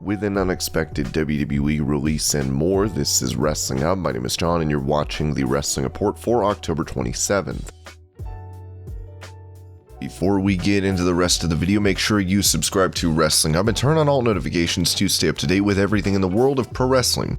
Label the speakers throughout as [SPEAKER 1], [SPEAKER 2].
[SPEAKER 1] With an unexpected WWE release and more, this is Wrestling Hub. My name is John and you're watching the Wrestling Report for October 27th. Before we get into the rest of the video, make sure you subscribe to Wrestling Hub and turn on all notifications to stay up to date with everything in the world of pro wrestling.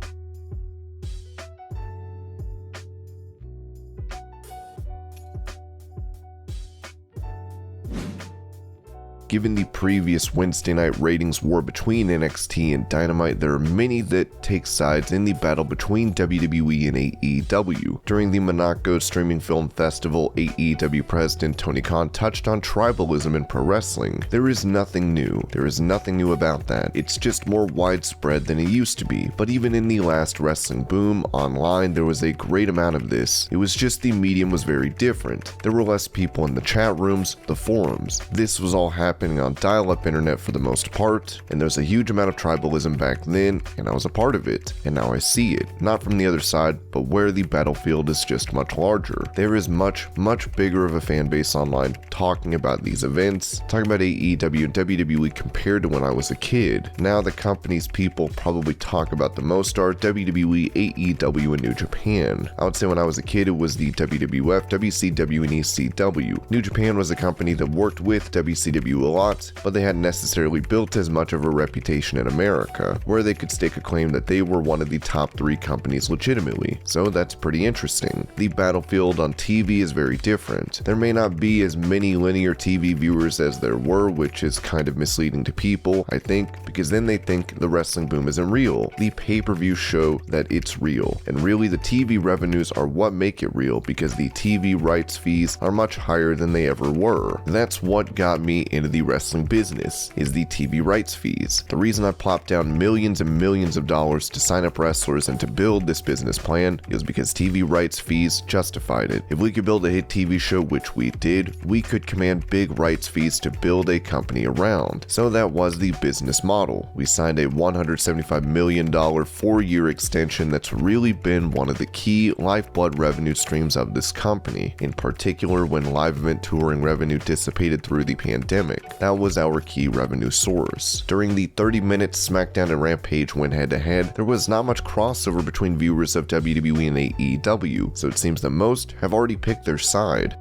[SPEAKER 1] Given the previous Wednesday night ratings war between NXT and Dynamite, there are many that take sides in the battle between WWE and AEW. During the Monaco Streaming Film Festival, AEW President Tony Khan touched on tribalism in pro wrestling. There is nothing new. There is nothing new about that. It's just more widespread than it used to be. But even in the last wrestling boom, online, there was a great amount of this. It was just the medium was very different. There were less people in the chat rooms, the forums. This was all happening on dial-up internet for the most part, and there's a huge amount of tribalism back then, and I was a part of it, and now I see it, not from the other side, but where the battlefield is just much larger. There is much bigger of a fan base online talking about these events, talking about AEW and WWE compared to when I was a kid. Now the companies people probably talk about the most are WWE, AEW, and New Japan. I would say when I was a kid it was the WWF, WCW, and ECW. New Japan was a company that worked with WCW a lot, but they hadn't necessarily built as much of a reputation in America, where they could stake a claim that they were one of the top 3 companies legitimately. So that's pretty interesting. The battlefield on TV is very different. There may not be as many linear TV viewers as there were, which is kind of misleading to people, I think, because then they think the wrestling boom isn't real. The pay-per-view show that it's real, and really the TV revenues are what make it real, because the TV rights fees are much higher than they ever were. That's what got me into the wrestling business, is the TV rights fees. The reason I plopped down millions and millions of dollars to sign up wrestlers and to build this business plan is because TV rights fees justified it. If we could build a hit TV show, which we did, we could command big rights fees to build a company around. So that was the business model. We signed a $175 million 4-year extension that's really been one of the key lifeblood revenue streams of this company, in particular when live event touring revenue dissipated through the pandemic. That was our key revenue source. During the 30-minute Smackdown and Rampage went head-to-head, there was not much crossover between viewers of WWE and AEW, so it seems that most have already picked their side.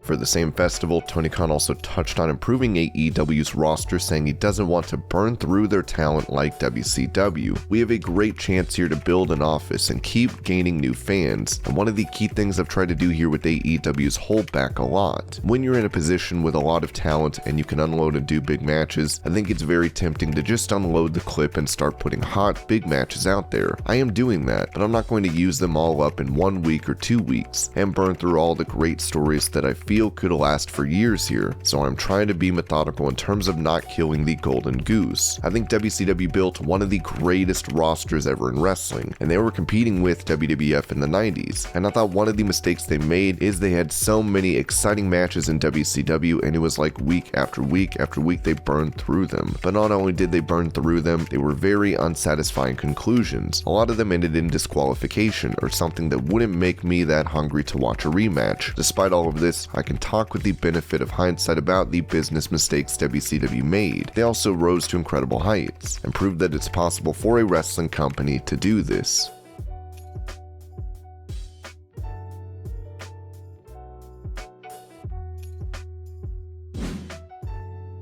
[SPEAKER 1] For the same festival, Tony Khan also touched on improving AEW's roster, saying he doesn't want to burn through their talent like WCW. We have a great chance here to build an office and keep gaining new fans, and one of the key things I've tried to do here with AEW is hold back a lot. When you're in a position with a lot of talent and you can unload and do big matches, I think it's very tempting to just unload the clip and start putting hot, big matches out there. I am doing that, but I'm not going to use them all up in 1 week or 2 weeks and burn through all the great stories that I feel could last for years here, so I'm trying to be methodical in terms of not killing the golden goose. I think WCW built one of the greatest rosters ever in wrestling, and they were competing with WWF in the 90s, and I thought one of the mistakes they made is they had so many exciting matches in WCW, and it was like week after week after week they burned through them. But not only did they burn through them, they were very unsatisfying conclusions. A lot of them ended in disqualification or something that wouldn't make me that hungry to watch a rematch. Despite all of this, I can talk with the benefit of hindsight about the business mistakes WCW made. They also rose to incredible heights and proved that it's possible for a wrestling company to do this.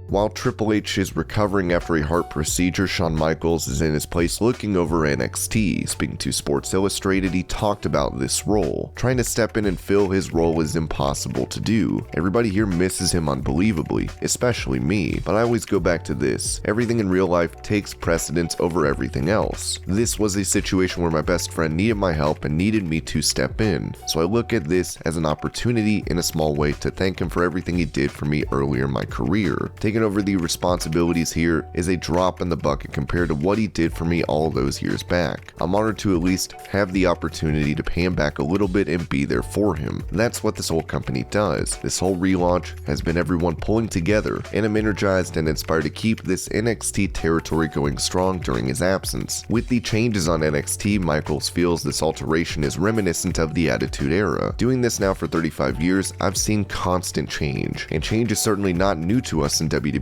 [SPEAKER 1] While Triple H is recovering after a heart procedure, Shawn Michaels is in his place looking over NXT. Speaking to Sports Illustrated, he talked about this role. Trying to step in and fill his role is impossible to do. Everybody here misses him unbelievably, especially me, but I always go back to this. Everything in real life takes precedence over everything else. This was a situation where my best friend needed my help and needed me to step in, so I look at this as an opportunity in a small way to thank him for everything he did for me earlier in my career. Taking over the responsibilities here is a drop in the bucket compared to what he did for me all those years back. I'm honored to at least have the opportunity to pay him back a little bit and be there for him. That's what this whole company does. This whole relaunch has been everyone pulling together, and I'm energized and inspired to keep this NXT territory going strong during his absence. With the changes on NXT, Michaels feels this alteration is reminiscent of the Attitude Era. Doing this now for 35 years, I've seen constant change, and change is certainly not new to us in WWE.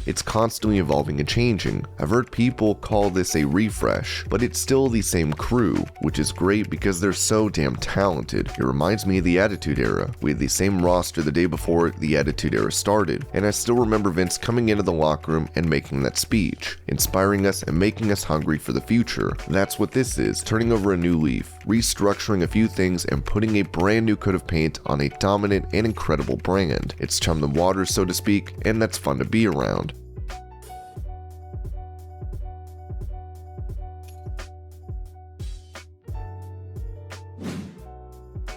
[SPEAKER 1] It's constantly evolving and changing. I've heard people call this a refresh, but it's still the same crew, which is great because they're so damn talented. It reminds me of the Attitude Era. We had the same roster the day before the Attitude Era started, and I still remember Vince coming into the locker room and making that speech, inspiring us and making us hungry for the future. That's what this is, turning over a new leaf, restructuring a few things and putting a brand new coat of paint on a dominant and incredible brand. It's chum the waters, so to speak, and that's fun to be around.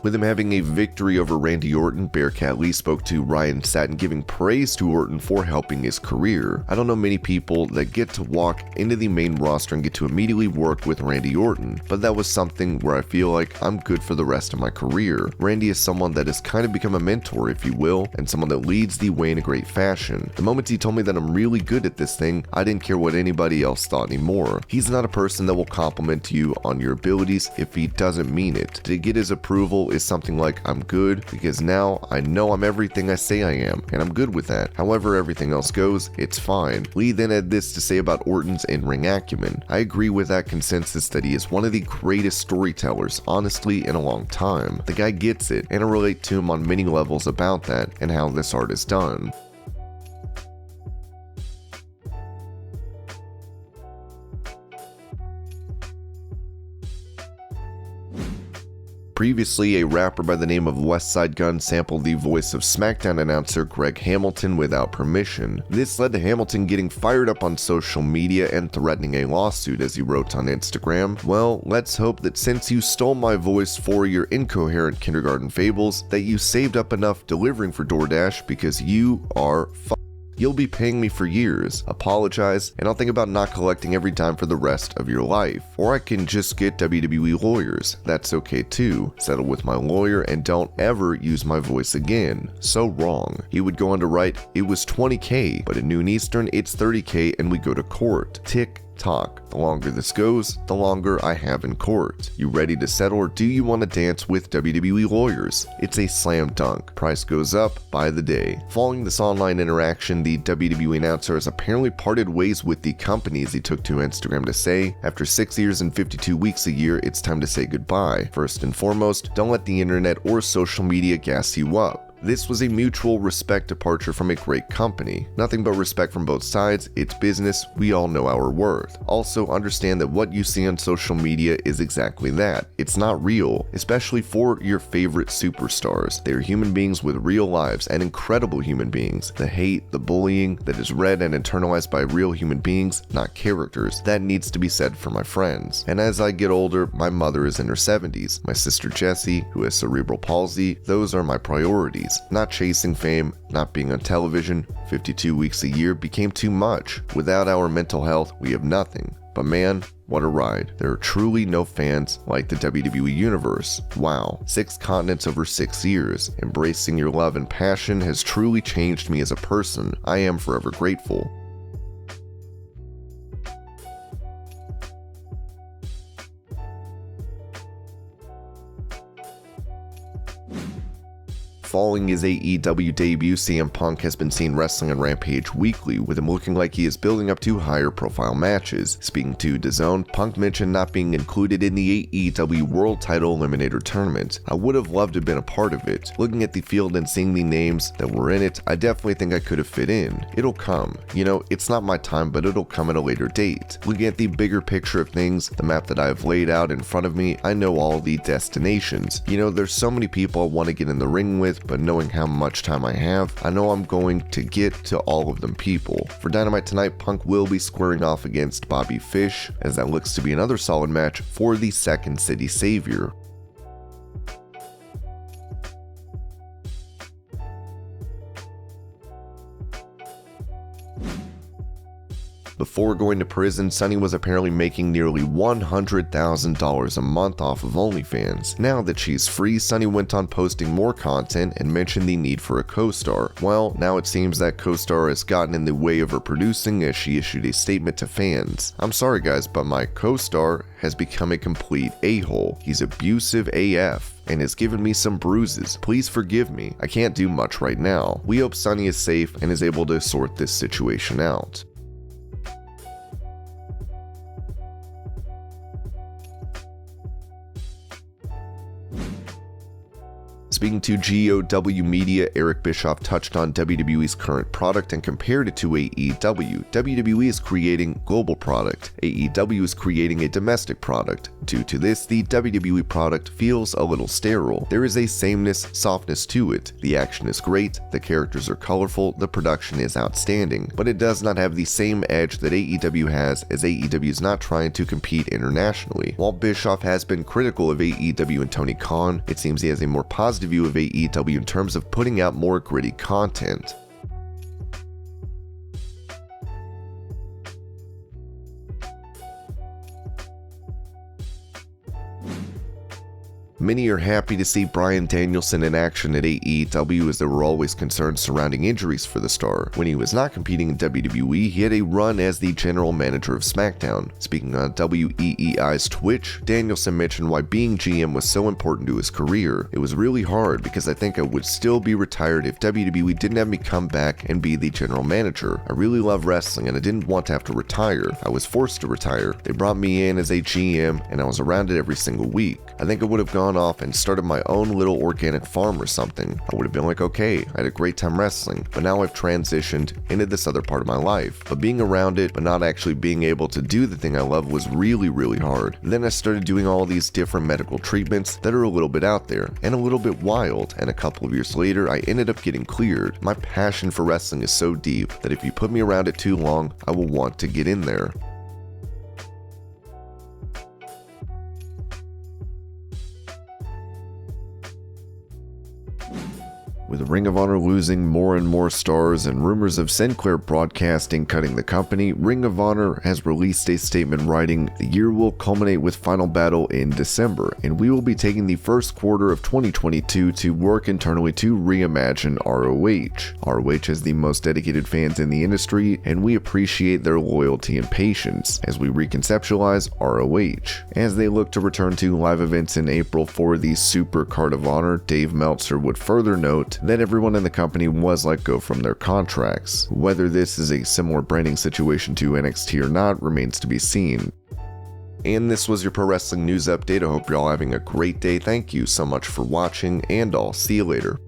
[SPEAKER 1] With him having a victory over Randy Orton, Bearcat Lee spoke to Ryan Satin giving praise to Orton for helping his career. I don't know many people that get to walk into the main roster and get to immediately work with Randy Orton, but that was something where I feel like I'm good for the rest of my career. Randy is someone that has kind of become a mentor, if you will, and someone that leads the way in a great fashion. The moment he told me that I'm really good at this thing, I didn't care what anybody else thought anymore. He's not a person that will compliment you on your abilities if he doesn't mean it. To get his approval is something like I'm good because now I know I'm everything I say I am, and I'm good with that. However everything else goes, it's fine. Lee then had this to say about Orton's in-ring acumen. I agree with that consensus that he is one of the greatest storytellers, honestly, in a long time. The guy gets it, and I relate to him on many levels about that and how this art is done. Previously, a rapper by the name of Westside Gunn sampled the voice of SmackDown announcer Greg Hamilton without permission. This led to Hamilton getting fired up on social media and threatening a lawsuit, as he wrote on Instagram. Well, let's hope that since you stole my voice for your incoherent kindergarten fables, that you saved up enough delivering for DoorDash because you are You'll be paying me for years. Apologize, and I'll think about not collecting every dime for the rest of your life. Or I can just get WWE lawyers. That's okay too. Settle with my lawyer and don't ever use my voice again. So wrong. He would go on to write, it was $20K, but at noon Eastern, it's $30K and we go to court. Tick talk. The longer this goes, the longer I have in court. You ready to settle or do you want to dance with WWE lawyers? It's a slam dunk. Price goes up by the day. Following this online interaction, the WWE announcer has apparently parted ways with the company, as he took to Instagram to say, after 6 years and 52 weeks a year, it's time to say goodbye. First and foremost, don't let the internet or social media gas you up. This was a mutual respect departure from a great company. Nothing but respect from both sides. It's business. We all know our worth. Also, understand that what you see on social media is exactly that. It's not real, especially for your favorite superstars. They are human beings with real lives and incredible human beings. The hate, the bullying that is read and internalized by real human beings, not characters. That needs to be said for my friends. And as I get older, my mother is in her 70s. My sister Jessie, who has cerebral palsy, those are my priorities. Not chasing fame, not being on television, 52 weeks a year became too much. Without our mental health, we have nothing. But man, what a ride. There are truly no fans like the WWE Universe. Wow, 6 continents over 6 years. Embracing your love and passion has truly changed me as a person. I am forever grateful. Following his AEW debut, CM Punk has been seen wrestling on Rampage weekly, with him looking like he is building up to higher profile matches. Speaking to DAZN, Punk mentioned not being included in the AEW World Title Eliminator Tournament. I would have loved to have been a part of it. Looking at the field and seeing the names that were in it, I definitely think I could have fit in. It'll come. You know, it's not my time, but it'll come at a later date. Looking at the bigger picture of things, the map that I have laid out in front of me, I know all the destinations. You know, there's so many people I want to get in the ring with, but knowing how much time I have, I know I'm going to get to all of them people. For Dynamite tonight, Punk will be squaring off against Bobby Fish, as that looks to be another solid match for the Second City Savior. Before going to prison, Sunny was apparently making nearly $100,000 a month off of OnlyFans. Now that she's free, Sunny went on posting more content and mentioned the need for a co-star. Well, now it seems that co-star has gotten in the way of her producing, as she issued a statement to fans. "I'm sorry guys, but my co-star has become a complete a-hole. He's abusive AF and has given me some bruises. Please forgive me. I can't do much right now. We hope Sunny is safe and is able to sort this situation out." Speaking to GOW Media, Eric Bischoff touched on WWE's current product and compared it to AEW. WWE is creating global product. AEW is creating a domestic product. Due to this, the WWE product feels a little sterile. There is a sameness, softness to it. The action is great, the characters are colorful, the production is outstanding, but it does not have the same edge that AEW has, as AEW is not trying to compete internationally. While Bischoff has been critical of AEW and Tony Khan, it seems he has a more positive view of AEW in terms of putting out more gritty content. Many are happy to see Bryan Danielson in action at AEW, as there were always concerns surrounding injuries for the star. When he was not competing in WWE, he had a run as the general manager of Smackdown. Speaking on WEEI's Twitch, Danielson mentioned why being GM was so important to his career. "It was really hard because I think I would still be retired if WWE didn't have me come back and be the general manager. I really love wrestling and I didn't want to have to retire. I was forced to retire. They brought me in as a GM and I was around it every single week. I think I would have gone off and started my own little organic farm or something. I would have been like, okay, I had a great time wrestling, but now I've transitioned into this other part of my life. But being around it, but not actually being able to do the thing I love was really, really hard. Then I started doing all these different medical treatments that are a little bit out there and a little bit wild, and a couple of years later, I ended up getting cleared. My passion for wrestling is so deep that if you put me around it too long, I will want to get in there." With Ring of Honor losing more and more stars and rumors of Sinclair Broadcasting cutting the company, Ring of Honor has released a statement writing, "The year will culminate with Final Battle in December, and we will be taking the first quarter of 2022 to work internally to reimagine ROH. ROH has the most dedicated fans in the industry, and we appreciate their loyalty and patience as we reconceptualize ROH." As they look to return to live events in April for the Super Card of Honor, Dave Meltzer would further note that everyone in the company was let go from their contracts. Whether this is a similar branding situation to NXT or not remains to be seen. And this was your Pro Wrestling News Update. I hope you're all having a great day. Thank you so much for watching, and I'll see you later.